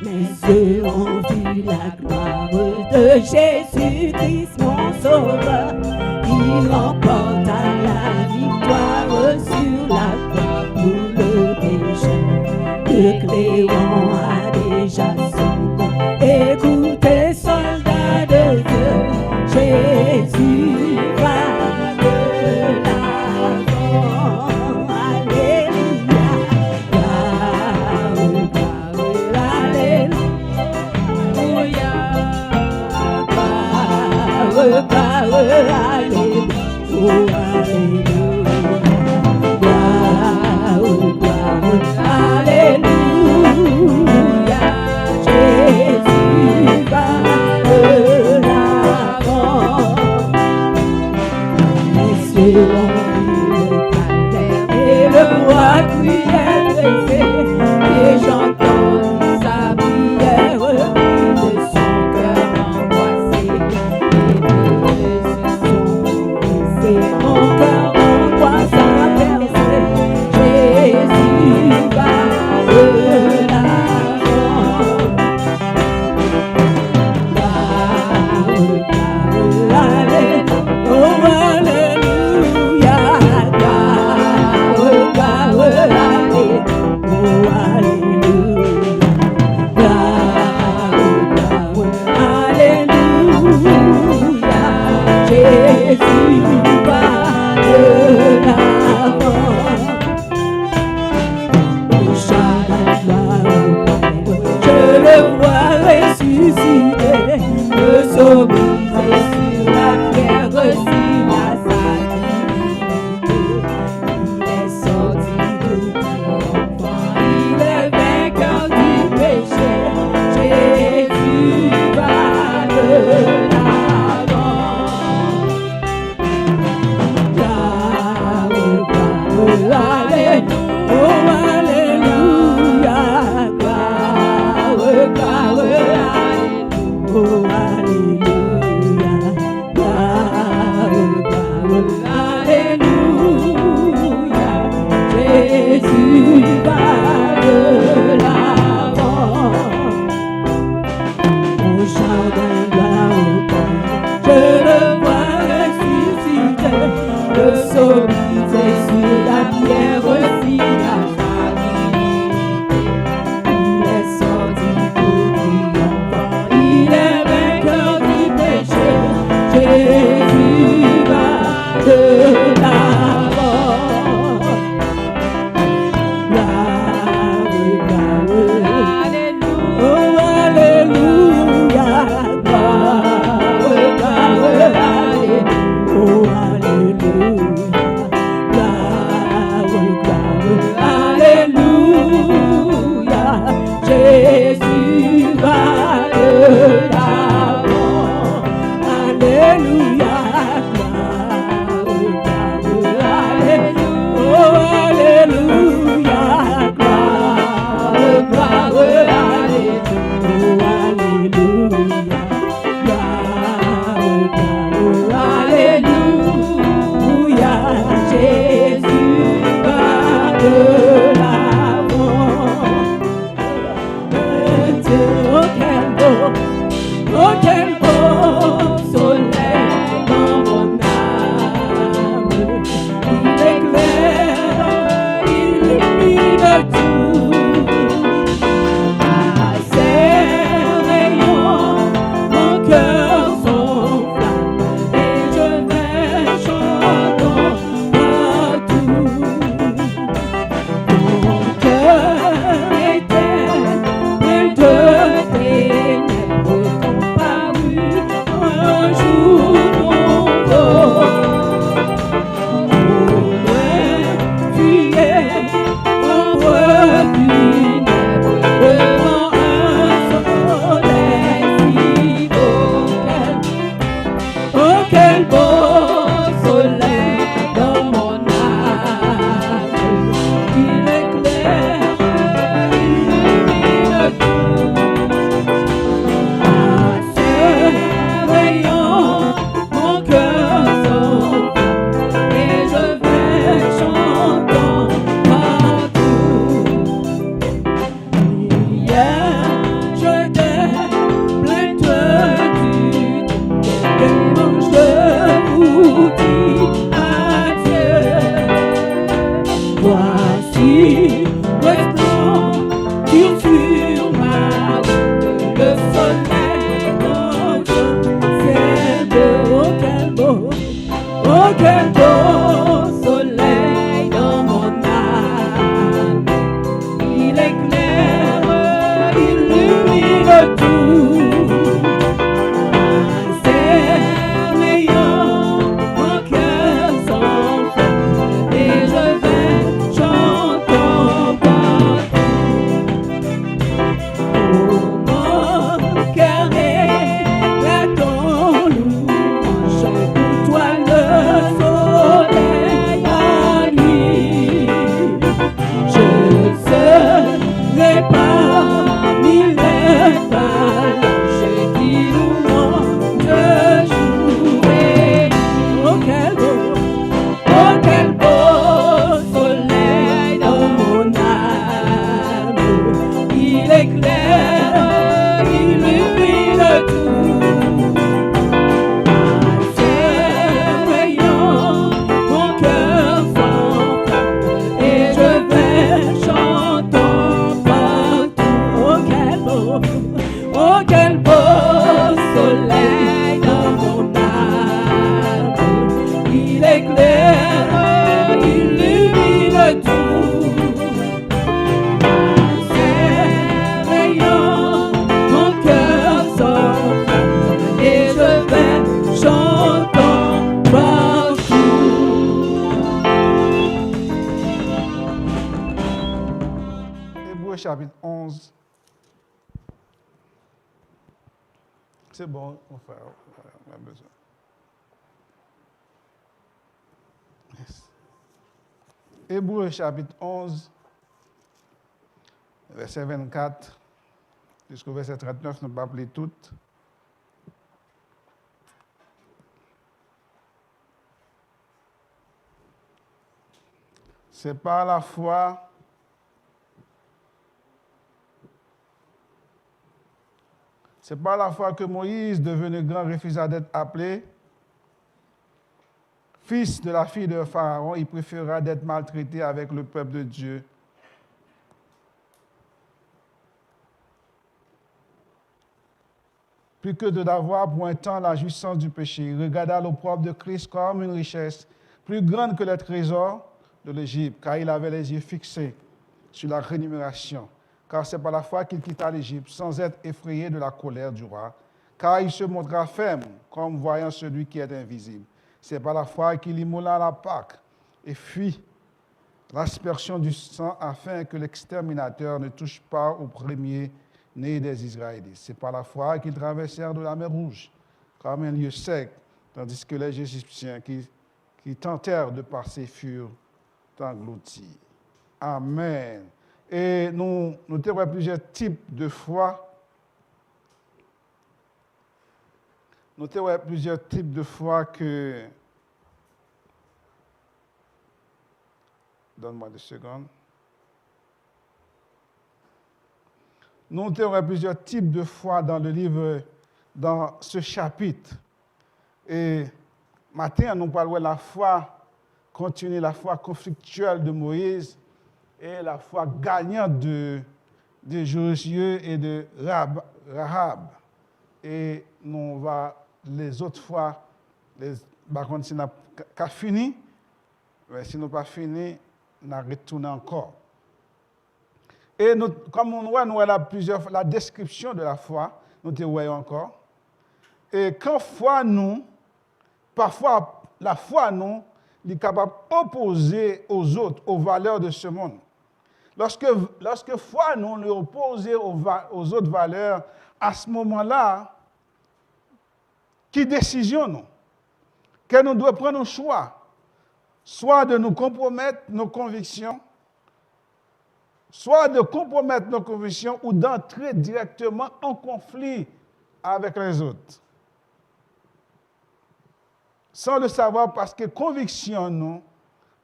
Mes yeux ont vu la gloire de Jésus-Christ, mon sauveur. Il remporta la victoire sur la croix pour le péché. Le Créon a déjà sonné. Écoutez, soldats de Dieu, Jésus va de l'avant. Alléluia, gloire, gloire, alléluia, gloire, gloire, alléluia, oh, alléluia, gloire, gloire, alléluia. Jésus va de l'avant. Les cieux ont vu le calvaire et le roi criait brisé. Et j'entends sa prière de son cœur angoissé. Les yeux se sont brisés, mon cœur angoisse a percé. Jésus va de l'avant. quel beau soleil dans mon âme. Il éclaire, illumine tout. C'est rayant, mon cœur s'enflamme et je vais chantant partout. Oh, mon cœur est ton louange, pour toi le soleil à lui. Je serai parmi les phalanges qui louent de jour et nuit. Oh quel beau soleil dans mon âme. Il éclaire, illumine tout. C'est rayant, mon cœur s'enflamme et je vais chantant partout. Oh quel beau soleil dans mon âme. Il éclaire, illumine tout. C'est rayant, mon cœur s'enflamme et je vais chantant partout. Hébreux chapitre 11. C'est bon, mon frère, on a besoin. Yes. Hébreux chapitre 11, verset 24 jusqu'au verset 39, nous ne pouvons pas appeler toutes. C'est par la foi que Moïse, devenu grand, refusa d'être appelé fils de la fille de Pharaon. Il préféra d'être maltraité avec le peuple de Dieu plus que d'avoir pour un temps la jouissance du péché. Il regarda l'opprobre de Christ comme une richesse plus grande que les trésors de l'Égypte, car il avait les yeux fixés sur la rémunération. Car c'est par la foi qu'il quitta l'Égypte, sans être effrayé de la colère du roi, car il se montra ferme, comme voyant celui qui est invisible. C'est par la foi qu'il immola la Pâque et fuit l'aspersion du sang, afin que l'exterminateur ne touche pas au premier-né des Israélites. C'est par la foi qu'ils traversèrent de la mer Rouge, comme un lieu sec, tandis que les Égyptiens qui tentèrent de passer furent engloutis. Amen. Et nous avons plusieurs types de foi. Nous avons plusieurs types de foi que... Donne-moi 2 secondes. Nous avons plusieurs types de foi dans le livre, dans ce chapitre. Et matin, nous parlons de la foi continue, la foi conflictuelle de Moïse, et la foi gagnante de Josué et de Rahab. Et nous va les autres fois, par contre, si nous n'avons fini, mais si nous n'avons pas fini, nous retournons encore. Et nous, comme on voit, nous avons la description de la foi, nous te voyons encore. Et quand foi nous, parfois la foi nous, est capable d'opposer aux autres, aux valeurs de ce monde. Lorsque foi nous l'opposer aux autres valeurs, à ce moment-là, qui décision nous? Que nous devons prendre un choix, soit de nous compromettre nos convictions, soit de compromettre nos convictions ou d'entrer directement en conflit avec les autres. Sans le savoir, parce que conviction nous,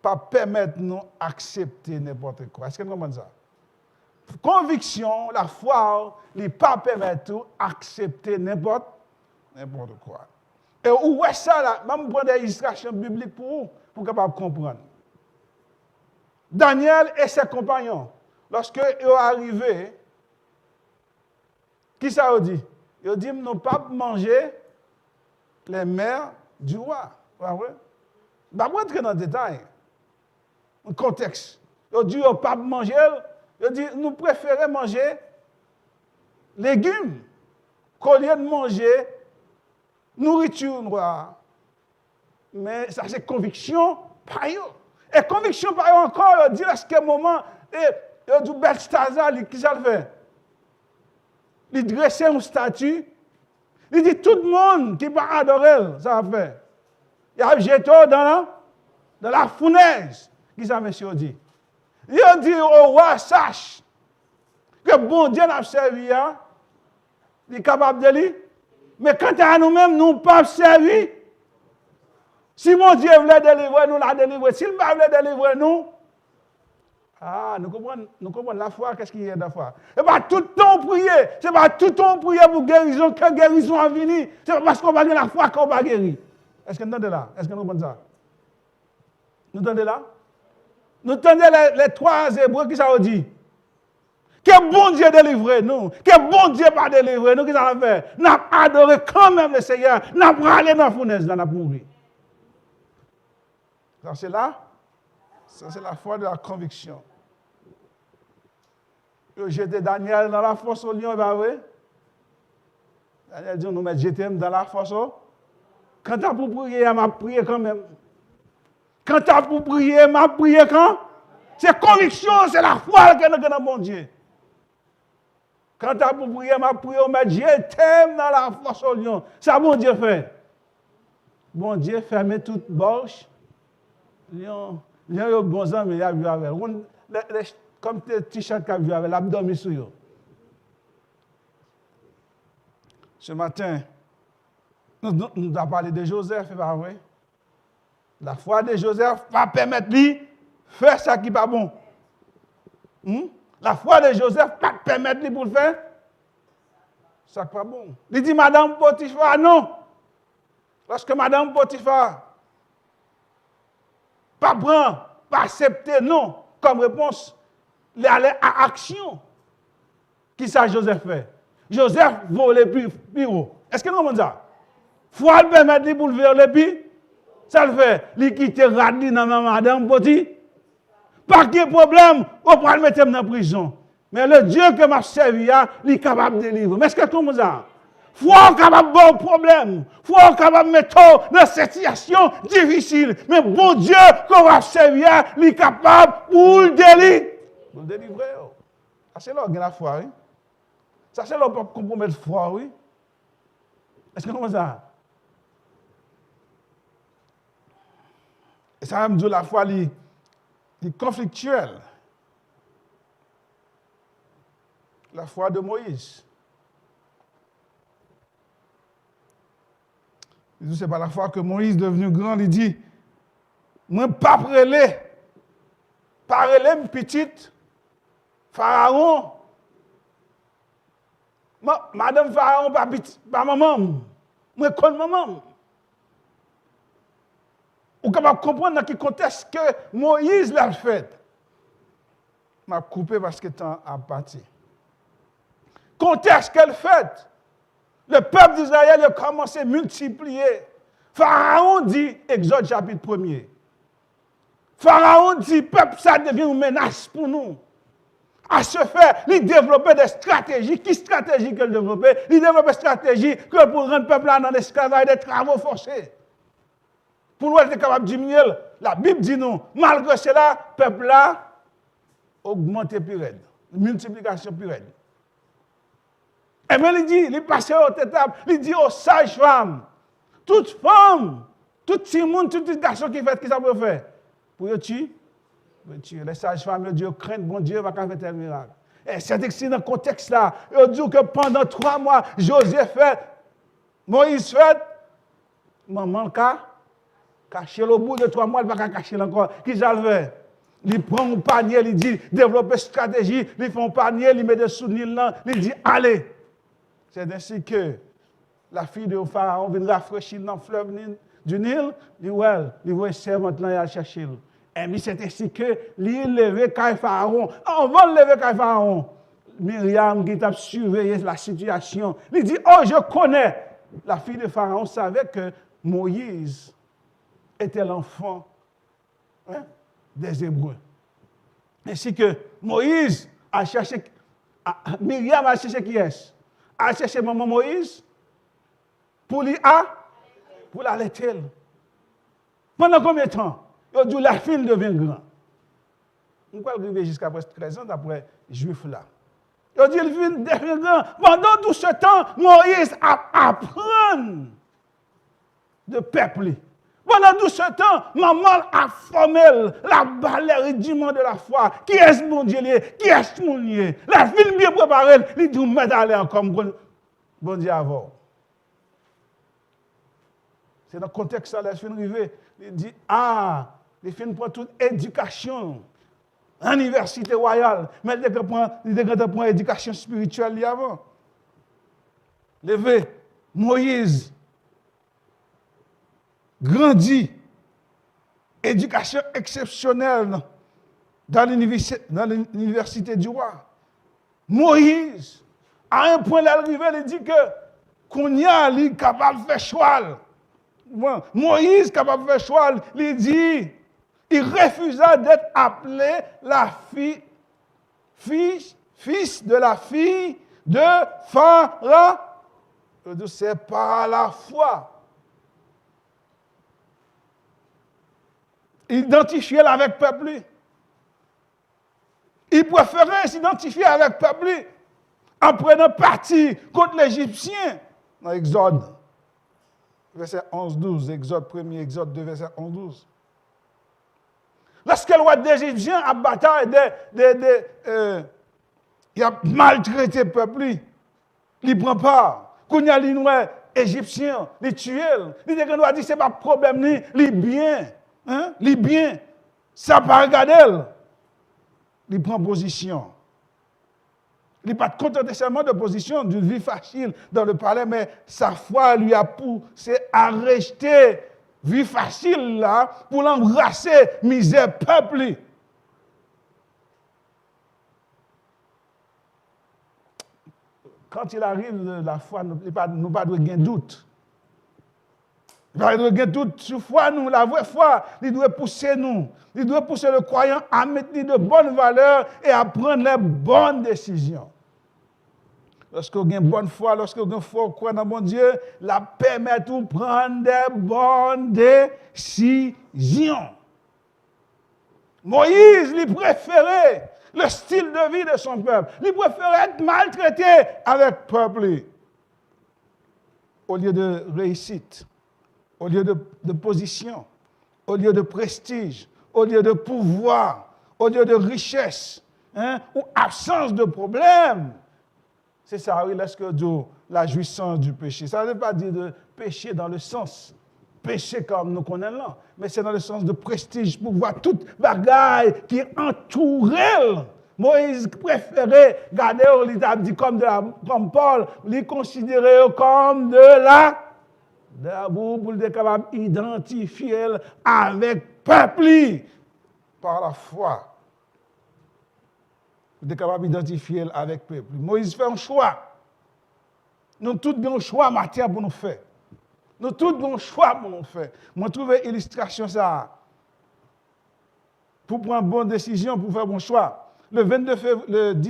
pas permettre nous accepter n'importe quoi. Est-ce que vous comprenez ça? Conviction, la foi, ne pas permettre nous accepter n'importe quoi. Et où est ça là? Même prendre des illustrations bibliques pour vous, pour capable comprendre. Daniel et ses compagnons, lorsque ils sont arrivés, qui ça a dit? Ils ont dit, nous ne pas manger les mères du roi. Je ne vais pas rentrer dans le détail. Un contexte. Il dit, au pas manger. Il dit, nous préférons manger légumes qu'au lieu de manger nourriture noire. Mais ça, c'est conviction par eux. Et conviction par eux encore, il dit, à ce moment, il dit, Belshazzar, qui ça le fait? Il dressait une statue. Il dit, tout le monde qui va adorer, ça va faire. Il a jeté dans la fournaise. Qui ça, monsieur dit? Il dit au roi, sache que bon Dieu n'a servi, il est capable de lui. Mais quant à nous-mêmes, nous ne pouvons pas servir. Si mon Dieu voulait délivrer, nous l'a délivré. S'il ne voulait délivrer, nous. Nous comprenons la foi, qu'est-ce qu'il y a de la foi? Ce n'est pas tout le temps prier. Ce n'est pas tout le temps prier pour guérison, que guérison a venir. Ce n'est pas parce qu'on va gagner la foi qu'on va guérir. Est-ce que nous entendez là? Est-ce que nous comprenons ça? Nous entendez là? Nous entendez les trois Hébreux qui ça dit? Que bon Dieu délivre nous. Que bon Dieu pas délivrer nous. Qu'est-ce qu'on va faire? Nous avons adoré quand même le Seigneur. Nous avons allé dans la fournaise, nous avons mouru. Ça c'est là. Ça c'est la foi de la conviction. J'étais Daniel dans la fosse au lion, bah oui. Daniel dit, nous mettons j'étais dans la fosse au. Quand tu as pour prier, m'a prié quand même. Quand tu as pour prier, m'a prié quand? C'est conviction, c'est la foi que nous avons, bon Dieu. Quand tu as pour prier, m'a prié, m'a dit, je t'aime dans la fosse au lion. Ça, bon Dieu fait. Bon Dieu ferme toute bouche. Lion, il y a bon ans, mais il y a vu avec. Comme tes t-shirts qu'il y a vu avec, l'abdomen sur eux. Ce matin, nous avons parlé de Joseph, c'est pas vrai? La foi de Joseph va permettre lui de faire ça qui n'est pas bon. La foi de Joseph va permettre lui pour le faire ça qui n'est pas bon. Il dit, Madame Potiphar, non. Lorsque Madame Potiphar pas prendre, pas accepter, non, comme réponse, il allait à action. Qui ça Joseph fait? Joseph volait plus haut. Est-ce que nous comprenons ça? Foi le permettre lui pour le faire le plus. Ça le fait. Il quitte Radli dans Madame Poti. Pas de problème, on peut le mettre dans la prison. Mais le Dieu que m'a servi, il est capable de délivrer. Mais est-ce que comme ça? Foi capable de bon problème. Foi capable de mettre dans cette situation difficile. Mais bon Dieu qu'on va servir, il est capable pour le délivrer. Pour le délivrer. Ça c'est là qu'il y a la foi, oui. Ça c'est là qu'on peut compromettre la foi, oui. Est-ce que comme ça? Et ça me dit la foi, elle est conflictuelle. La foi de Moïse. C'est par la foi que Moïse, devenu grand, il dit, moi, pas prélé, petite, Pharaon. Madame Pharaon, pas maman. Moi, connais maman. Vous pouvez comprendre dans quel contexte que Moïse l'a fait. Je vais couper parce que le temps a parti. Contexte qu'elle fait. Le peuple d'Israël a commencé à multiplier. Pharaon dit, Exode chapitre 1er. Pharaon dit, peuple, ça devient une menace pour nous. À ce fait, il développait des stratégies. Quelle stratégie qu'il développait? Il développait des stratégies que pour rendre le peuple là dans l'esclavage des travaux forcés. Pour nous être capable de diminuer, la Bible dit nous, malgré cela, le peuple là augmente plus raide. Multiplication plus raide. Et bien, il dit, il passe aux étapes, il dit aux sages-femmes, toute femme, tout petit monde, tout petit garçon qui fait, qu'est-ce que ça peut faire? Pour le tuer. Les sages-femmes, ils disent, craignent, bon Dieu, va faire un miracle. Et c'est ici dans ce contexte-là, ils disent que pendant 3 mois, José fait, Moïse fait, maman, caché au bout de 3 mois, il ne va pas cacher encore. Qui ça le fait? Il prend un panier, il dit, développer stratégie, il fait un panier, il met des souvenirs là, il dit, allez. C'est ainsi que la fille de Pharaon vient rafraîchir dans le fleuve du Nil, il dit, ouais, il voit servante là, il a cherché. Et c'est ainsi que l'île levé Kaï Pharaon. On va lever Kaï Pharaon. Myriam qui t'a surveillé la situation. Il dit, oh, je connais. La fille de Pharaon savait que Moïse était l'enfant des Hébreux. Ainsi que Moïse a cherché, Myriam a cherché qui est-ce? A cherché maman Moïse pour l'allaiter. Pendant combien de temps? Il a dit la fille devient grande. On peut arriver jusqu'à presque 13 ans d'après Juif là. Il a dit la fille devient grande. Pendant tout ce temps, Moïse a appris de peuple. Pendant tout ce temps, maman a formé la baléridiement de la foi. Qui est-ce mon Dieu? Qui est-ce mon Dieu? La fille bien préparée, il dit, mais d'aller comme bon Dieu avant. C'est dans le contexte de la fin arrivée. Il dit, les filles prennent toute éducation. Université royale. Mais il prend éducation spirituelle avant. Levé, Moïse grandit, éducation exceptionnelle dans l'université du roi. Moïse, à un point d'arrivée, il dit que qu'on y a, il est capable de faire choix. Moïse, capable de faire choix, il dit, il refusa d'être appelé fils de la fille de Pharaon. C'est par la foi. Identifier avec le peuple. Il préférait s'identifier avec le peuple en prenant parti contre l'Égyptien. Dans Exode, verset 11-12, Exode 1er, Exode 2, verset 11-12. Lorsque le roi des Égyptiens a bataille, il a maltraité le peuple, il ne prend pas. Quand il y a les noirs égyptiens, les tuer, il dit que nous a dit ce n'est pas problème, les biens. Les biens, ça pas regarder. Il prend position. Il n'est pas contenté seulement de position, d'une vie facile dans le palais, mais sa foi lui a poussé à rester vie facile là pour l'embrasser, misère peuple. Quand il arrive de la foi, nous n'avons pas de doute. Il doit avoir toute foi, nous, la vraie foi, il doit pousser nous. Il doit pousser le croyant à mettre de bonnes valeurs et à prendre les bonnes décisions. Lorsque vous avez une bonne foi, lorsque vous avez une foi, croire dans mon Dieu, la permet de prendre des bonnes décisions. Moïse, il préférait le style de vie de son peuple. Il préférait être maltraité avec le peuple au lieu de réussite. Au lieu de position, au lieu de prestige, au lieu de pouvoir, au lieu de richesse, ou absence de problème. C'est ça, oui, lorsque la jouissance du péché. Ça ne veut pas dire de péché dans le sens péché comme nous connaissons là, mais c'est dans le sens de prestige, pouvoir, toute bagaille qui entoure. Moïse préférait garder, il a dit comme Paul, il considérait comme de la d'abord pour être capable d'identifier avec le peuple par la foi. Pour être capable d'identifier avec le peuple. Moïse fait un choix. Nous tous avons un choix en matière pour nous faire. Nous tous avons un choix pour nous faire. Moi, je trouve illustration ça. Pour prendre une bonne décision, pour faire un bon choix. Le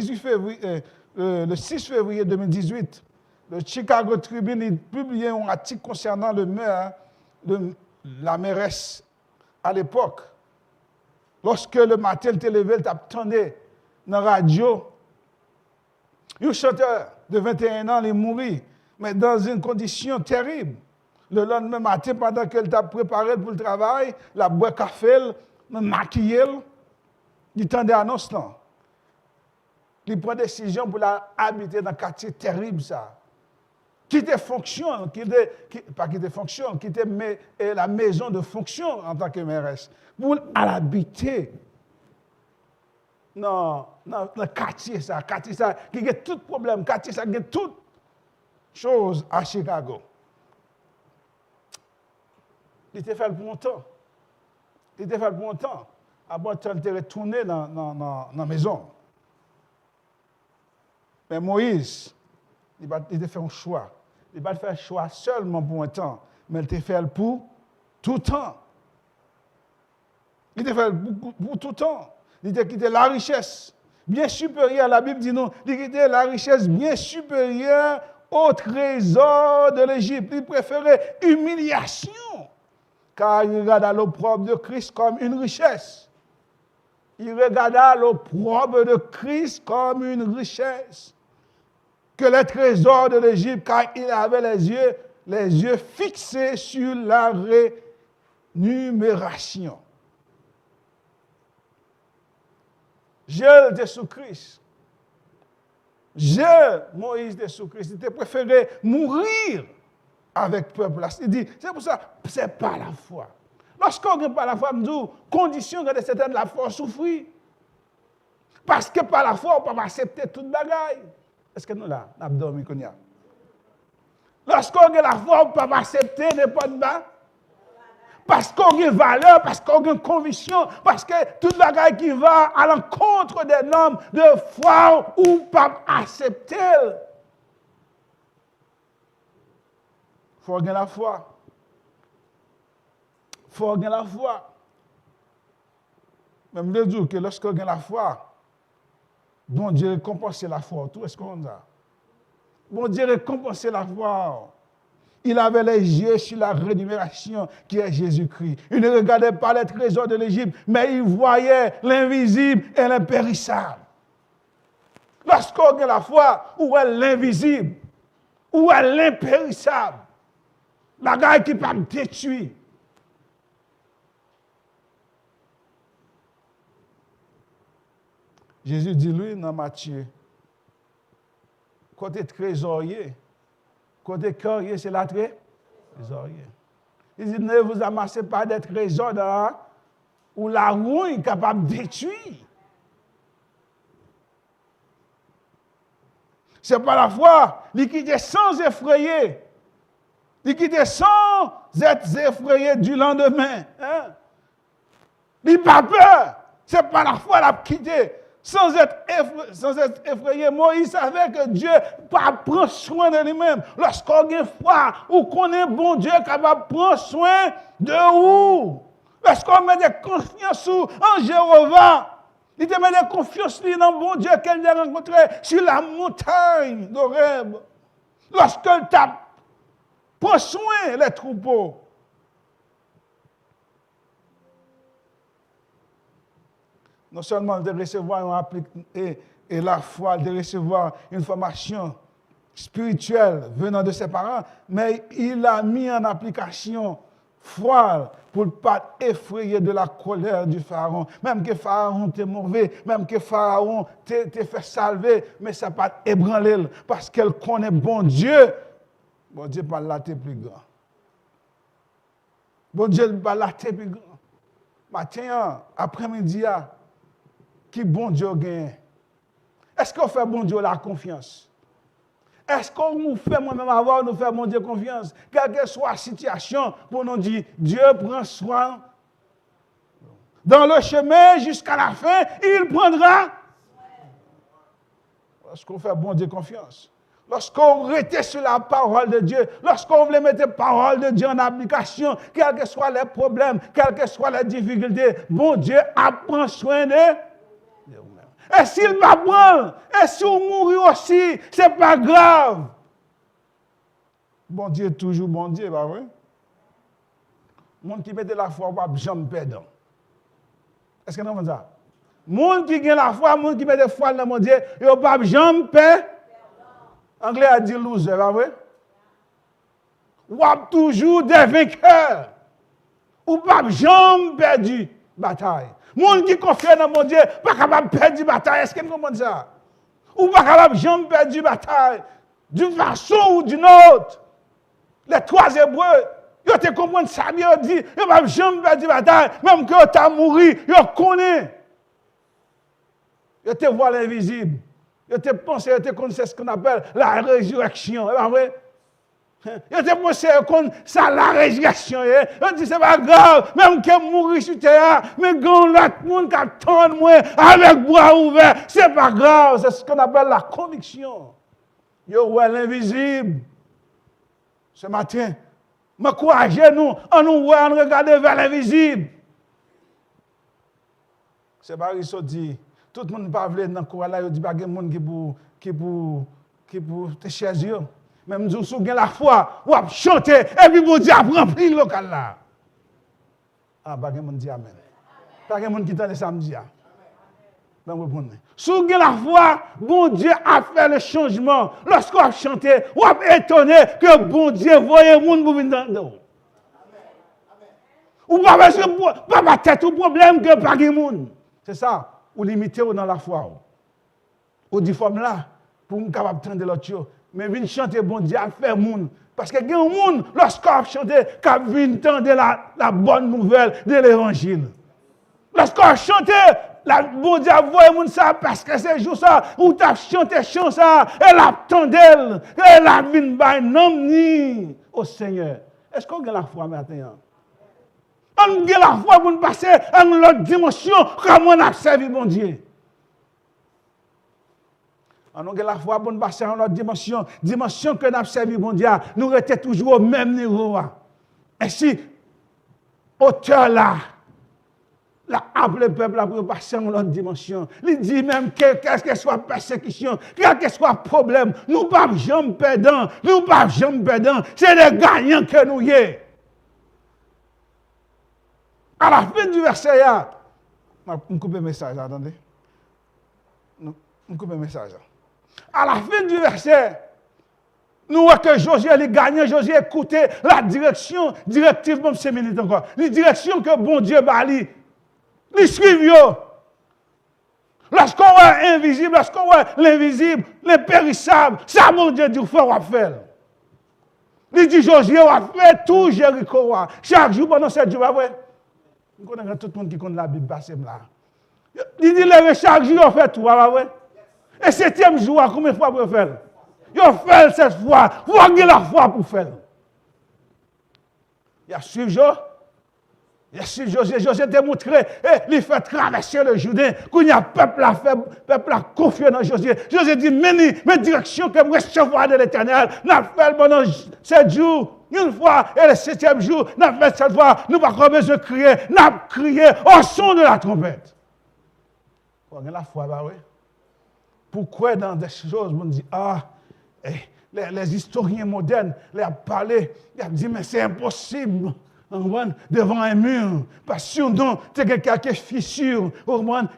6 février 2018, le Chicago Tribune a publié un article concernant le maire, la mairesse à l'époque. Lorsque le matin, il était levé, il attendait dans la radio. Un chanteur de 21 ans, il est mort, mais dans une condition terrible. Le lendemain matin, pendant qu'elle t'a préparé pour le travail, la boîte café, le maquillé, il tendait annonce là. Il prend décision pour habiter dans un quartier terrible, ça. Quitter fonction, pas quitter fonction, quitter la maison de fonction en tant que mairesse, pour l'habiter. Non, le quartier ça, qui a tout problème, quartier ça, qui a toute chose à Chicago. Il était fait pour longtemps. Après, il était retourné dans la maison. Mais Moïse, il a fait un choix. Il n'a pas fait un choix seulement pour un temps, mais il a fait pour tout temps. Il était fait pour tout temps. Il était quitté la richesse bien supérieure. La Bible dit non, il quittait la richesse bien supérieure au trésor de l'Égypte. Il préférait humiliation, car il regarda l'opprobre de Christ comme une richesse. Il regarda l'opprobre de Christ comme une richesse. Que les trésors de l'Égypte, car il avait les yeux fixés sur la rémunération. Je était sous Christ. Moïse était sous Christ. Il était préféré mourir avec le peuple. Il dit, c'est pour ça, c'est pas la foi. Lorsqu'on n'a pas la foi, on dit, condition que certaines la foi souffrir. Parce que par la foi, on ne peut pas accepter toute bagaille. Est-ce que nous là, nous avons dormi qu'on y a? Lorsqu'on a la foi, on ne peut pas accepter n'importe quoi. Parce qu'on a une valeur, parce qu'on a une conviction, parce que toute bagaille qui va à l'encontre des normes de foi ou pas accepter. Il faut avoir la foi. Il faut avoir la foi. Même je dis que lorsqu'on a la foi, bon Dieu récompense la foi. Tout est-ce qu'on a? Bon Dieu récompense la foi. Il avait les yeux sur la rémunération qui est Jésus-Christ. Il ne regardait pas les trésors de l'Égypte, mais il voyait l'invisible et l'impérissable. Lorsqu'on a la foi, où est l'invisible? Où est l'impérissable? La bagaille qui peut détruire. Jésus dit lui dans Matthieu, côté trésorier, côté cœurier, c'est la trésorier. Il dit, ne vous amassez pas des trésors où la rouille est capable de détruire. C'est par la foi, il quitte sans effrayer. Il quitte sans être effrayé du lendemain. Hein? Il n'a pas peur. C'est par la foi qu'il a quitté. Sans être effrayé, Moïse savait que Dieu prend soin de lui-même. Lorsqu'on a foi, ou qu'on est bon Dieu capable de prendre soin de vous. Lorsqu'on met de confiance en Jéhovah, il te met de confiance dans le bon Dieu qu'elle a rencontré sur la montagne d'Horeb. Lorsqu'elle prend soin des troupeaux. Non seulement de recevoir et la foi, de recevoir une formation spirituelle venant de ses parents, mais il a mis en application foi pour ne pas effrayer de la colère du Pharaon. Même que Pharaon t'est mauvais, même que Pharaon t'est fait salver, mais ça n'a pas ébranlé parce qu'elle connaît bon Dieu. Bon Dieu pas là, t'es plus grand. Bon Dieu pas là, t'es plus grand. Matin, après-midi, qui bon Dieu gagne? Est-ce qu'on fait bon Dieu la confiance? Est-ce qu'on nous fait moi-même avoir, nous faire bon Dieu confiance? Quelle que soit la situation, pour nous dire, Dieu prend soin. Dans le chemin jusqu'à la fin, il prendra. Lorsqu'on fait bon Dieu confiance. Lorsqu'on reste sur la parole de Dieu, lorsqu'on veut mettre la parole de Dieu en application, quels que soient les problèmes, quelles que soient les difficultés, bon Dieu prend soin de. Et s'il va prendre, et si on mourit aussi, ce n'est pas grave. Bon Dieu est toujours bon Dieu, pas vrai? Le monde qui met de la foi, va jamais perdre. Est-ce que nous avons ça? Le monde qui a la foi, le monde qui met de la foi dans mon Dieu, il ne va pas jamais perdre. Anglais a dit loser, pas vrai? Ou a toujours des vainqueurs. Ou pas jamais perdu bataille. Monde qui confie dans mon Dieu, pas capable de perdre la bataille. Est-ce que vous comprenez ça? Ou pas capable de jamais perdre la bataille. D'une façon ou d'une autre. Les trois Hébreux, ils te comprennent ça bien, ils disent, ils ne peuvent jamais perdre la bataille. Même que tu as mouru, ils connaissent. Ils te voient l'invisible. Ils te pensent, ils te connaissent ce qu'on appelle la résurrection. C'est pas vrai? Ils te pensent que ça la résurrection. Ils disent, c'est pas grave, même que mourir sur terre, mais quand l'autre monde qui attend moi avec bras ouverts, c'est pas grave. C'est ce qu'on appelle la conviction. Ils voient l'invisible. Ce matin, m'encouragez-nous, en nous regarder vers l'invisible. C'est pas il dit tout le monde pas veut dans cour là, il dit pas monde qui pour te choisir. Même si vous avez la foi, vous avez chanté, et puis bon Dieu a rempli le local là. Ah, pas de monde dit amen. Pas de monde qui t'a le samedi. Si vous avez la foi, bon Dieu a fait le changement. Lorsqu'on a chanté, vous avez étonné que bon Dieu voyait le monde pour venir dans vous. Ou pas tête au problème que pas de monde. C'est ça, ou limiter dans la foi. Ou dit forme là, pour nous capable de l'autre chose. Mais venir chanter bon Dieu à faire monde. Parce que il y a un monde, lorsqu'on chante, qui vient entendre la bonne nouvelle de l'évangile. Lorsqu'on chante, la bon Dieu voit le monde ça, parce que c'est jour ça, où tu as chanté chant ça, elle attendait, elle a vu un au Seigneur. Est-ce qu'on a la foi maintenant? On a la foi pour nous passer à une autre dimension, comme on a servi bon Dieu. On a la foi pour nous passer à une autre dimension que nous avons servi bon Dieu, nous restons toujours au même niveau. Et si, auteur là, l'a appelé le peuple pour passer à une autre dimension, il dit même qu'est-ce que soit persécution, quel que soit problème, nous ne sommes pas jamais perdants, c'est les gagnants que nous y sommes. À la fin du verset, je coupe le message, attendez. Je coupe le message. À la fin du verset, nous voyons que Josué a gagné, Josué a écouté la directive, même 5 minutes encore, la direction que bon Dieu a dit. Il suit. Lorsqu'on voit invisible, lorsqu'on voit l'invisible, l'impérissable, ça bon Dieu dit, il faut faire. Il dit Josué a fait tout Jéricho. Chaque jour pendant 7 jours, nous connaissons tout le monde qui connaît la Bible, c'est là. Il dit chaque jour, on fait tout. Et 7e jour, combien de fois pour faire? Il fait cette fois. Vous avez la foi pour faire. Il a suivi Josué. Josué a démontré, il fait traverser le Jourdain. Quand il y a peuple a confié dans Josué. Josué dit, mes directions que je recevoir de l'Éternel, nous avons fait pendant 7 jours. Une fois, et le 7e jour, nous avons fait cette fois, nous n'avons pas besoin de crier, nous avons crié au son de la trompette. Vous avez la foi, oui. Pourquoi dans des choses, on dit, les historiens modernes, ils ont parlé, ils ont dit, mais c'est impossible. Devant un mur, parce que sinon, c'est quelqu'un qui est fissure,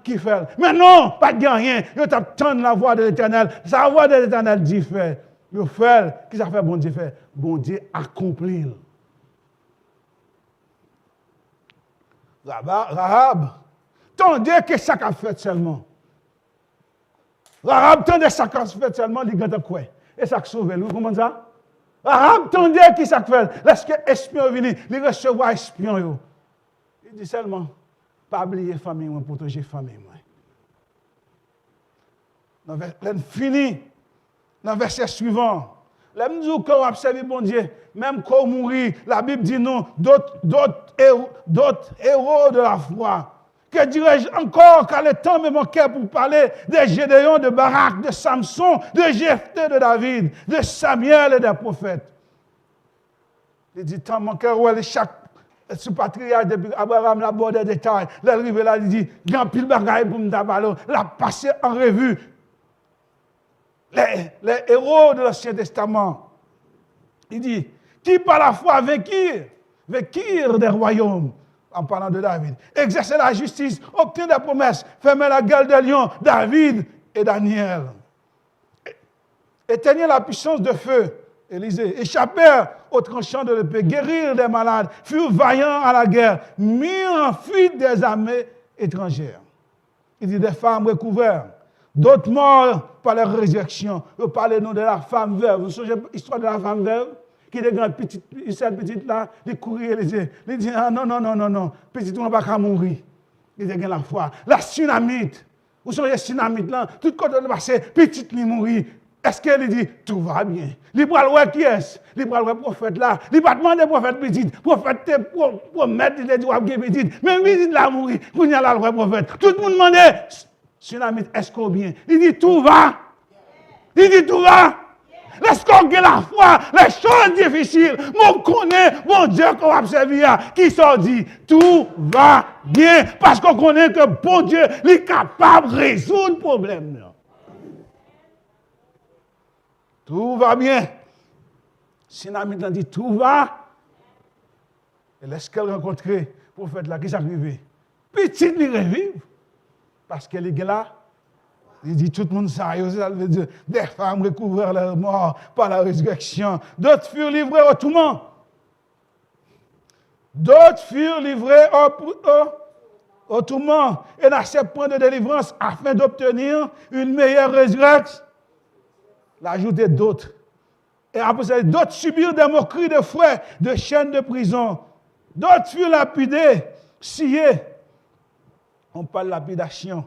qui fait. Mais non, pas de rien. Il attend la voix de l'Éternel. Sa voix de l'Éternel dit fait. Il fait. Qu'est-ce que ça fait, bon Dieu fait? Bon Dieu accomplit. Rahab, tendez que ça a fait seulement. Rahab, tendez ça a fait seulement, il a quoi? Et ça a sauvé. Vous comprenez ça? Rahab, tendez qui ça fait. Lorsque l'espion est venu, il recevoir l'espion. Il dit seulement, pas oublier famille, pour protéger famille. Fini. Dans le verset suivant. Là, nous disons qu'on observe bon Dieu, même quand on mourit, la Bible dit non, d'autres héros de la foi. Que dirais-je encore quand le temps me manquait pour parler de Gédéon, de Barak, de Samson, de Jephthé, de David, de Samuel et des prophètes. Il dit, temps manquait, chaque patriarche depuis Abraham, la bord des détails. L'arrivée là, il dit, grand pile bagaille pour me dabalo, la passer en revue. Les héros de l'Ancien Testament. Il dit, qui par la foi vainquirent des royaumes, en parlant de David, exercer la justice, obtenir des promesses, fermer la gueule des lions, David et Daniel. Éteigner la puissance de feu, Élisée, échappèrent au tranchant de l'épée, guérir des malades, furent vaillants à la guerre, mis en fuite des armées étrangères. Il dit des femmes recouvertes, d'autres morts par la résurrection. Vous parlez nous de la femme veuve. Vous savez l'histoire de la femme veuve? Qui est grande petite, cette petite là, il courir, il dit, ah non, petite, on ne va pas mourir. Il dit, la foi. La tsunamite, vous savez, la tsunamite là, tout le côté de passer, petite, il mourit. Est-ce qu'elle dit, tout va bien? Il va le qui est-ce? Il va le prophète là. Il va demander prophète petite. Prophète, promettre, il dit, il petite. Mais petite là, mourir. Il y a le prophète. Tout le monde demande, tsunamite, est-ce qu'on bien? Il dit, tout va. Il dit, tout va. Lorsqu'on a la foi, les choses difficiles, on connaît, mon Dieu, qu'on va servir, qui s'en dit, tout va bien, parce qu'on connaît que bon Dieu est capable de résoudre le problème. Tout va bien. Si Nami dit tout va, et laisse-qu'elle rencontrer le prophète là, qui s'est arrivé. Petit, il revive, parce qu'elle est là. Il dit tout le monde ça, des femmes recouvrèrent leur mort par la résurrection. D'autres furent livrés au tourment. D'autres furent livrés au tourment et n'acceptent point de délivrance afin d'obtenir une meilleure résurrection. L'ajouter d'autres. Et après ça, d'autres subirent des moqueries de fouet, de chaînes de prison. D'autres furent lapidés, sciés. On parle de lapidation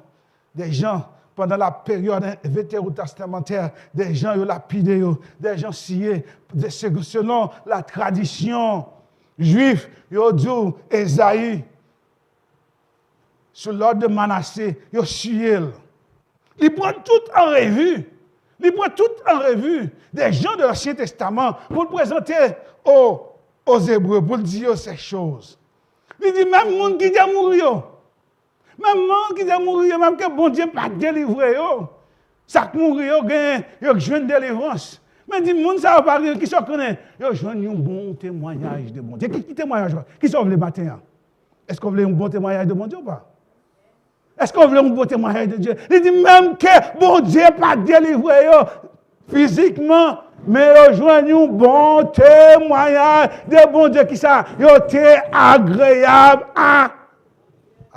des gens. Pendant la période vétérotestamentaire, des gens lapidés, des gens sciés, selon la tradition juive, ils ont dit Esaïe, sous l'ordre de Manassé, ils ont scié. Ils prennent tout en revue. Ils prennent tout en revue. Des gens de l'Ancien Testament pour le présenter aux Hébreux, pour dire ces choses. Ils disent même les gens qui ont mourir. Même gens qui ont mourir, même que bon Dieu n'a pas délivré. Ça qui mourir, ils ont joué une délivrance. Mais dis, les gens ça va qui se connaissent, ils ont joué un bon témoignage de bon Dieu. Qui témoignage? Qui sont les matins? Est-ce qu'on veut un bon témoignage de bon Dieu ou pas? Est-ce qu'on veut un bon témoignage de Dieu? Il dit même que bon Dieu n'a pas délivré physiquement, mais ils ont joué un bon témoignage de bon Dieu qui ça, ils ont été agréable à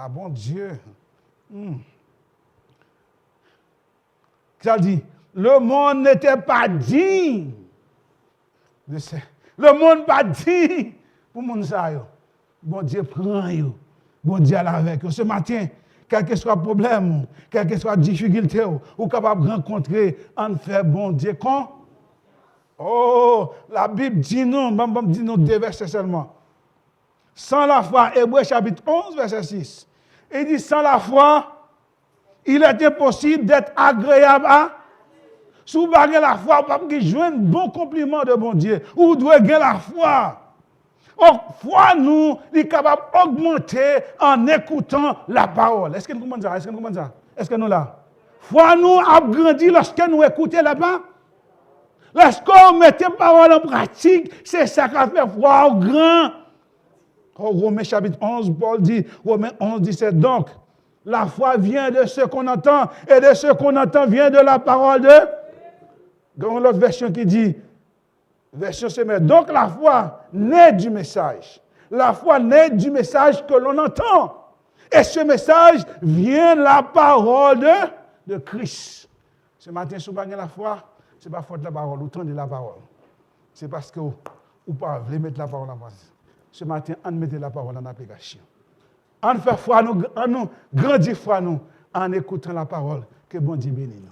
bon Dieu. Ça dit, le monde n'était pas digne de ça. Le monde pas digne pour mon ça. Bon Dieu prend yo. Bon Dieu est là avec eux. Ce matin, quel que soit le problème, quelle que soit la difficulté, ou capable de rencontrer, en fait bon Dieu con. Oh, la Bible dit non, dit non 2 versets seulement. Sans la foi, Hébreux chapitre 11, verset 6. Il dit, sans la foi, il est impossible d'être agréable à. Si vous n'avez la foi, vous pouvez jouer un bon compliment de bon Dieu. Vous devez gagner la foi. La foi, nous, est capable d'augmenter en écoutant la parole. Est-ce que nous comprenons ça? Est-ce que nous comprenons ça? Est-ce que nous là? Foi, nous, a grandi lorsque nous écoutons là-bas. Lorsqu'on met la parole en pratique, c'est ça qui fait foi au grand. Romains chapitre 11, Paul dit, Romains 11, 17, donc, la foi vient de ce qu'on entend, et de ce qu'on entend vient de la parole de... Dans l'autre version qui dit, version semaine, donc la foi naît du message. La foi naît du message que l'on entend. Et ce message vient de la parole de Christ. Ce matin, si vous n'avez pas la foi, ce n'est pas faute de la parole, ou de la parole. C'est parce que vous ne pouvez pas mettre la parole en place. Ce matin, on met la parole en application. On fait foi, on nous grandit foi nous en écoutant la parole que bon Dieu bénit nous.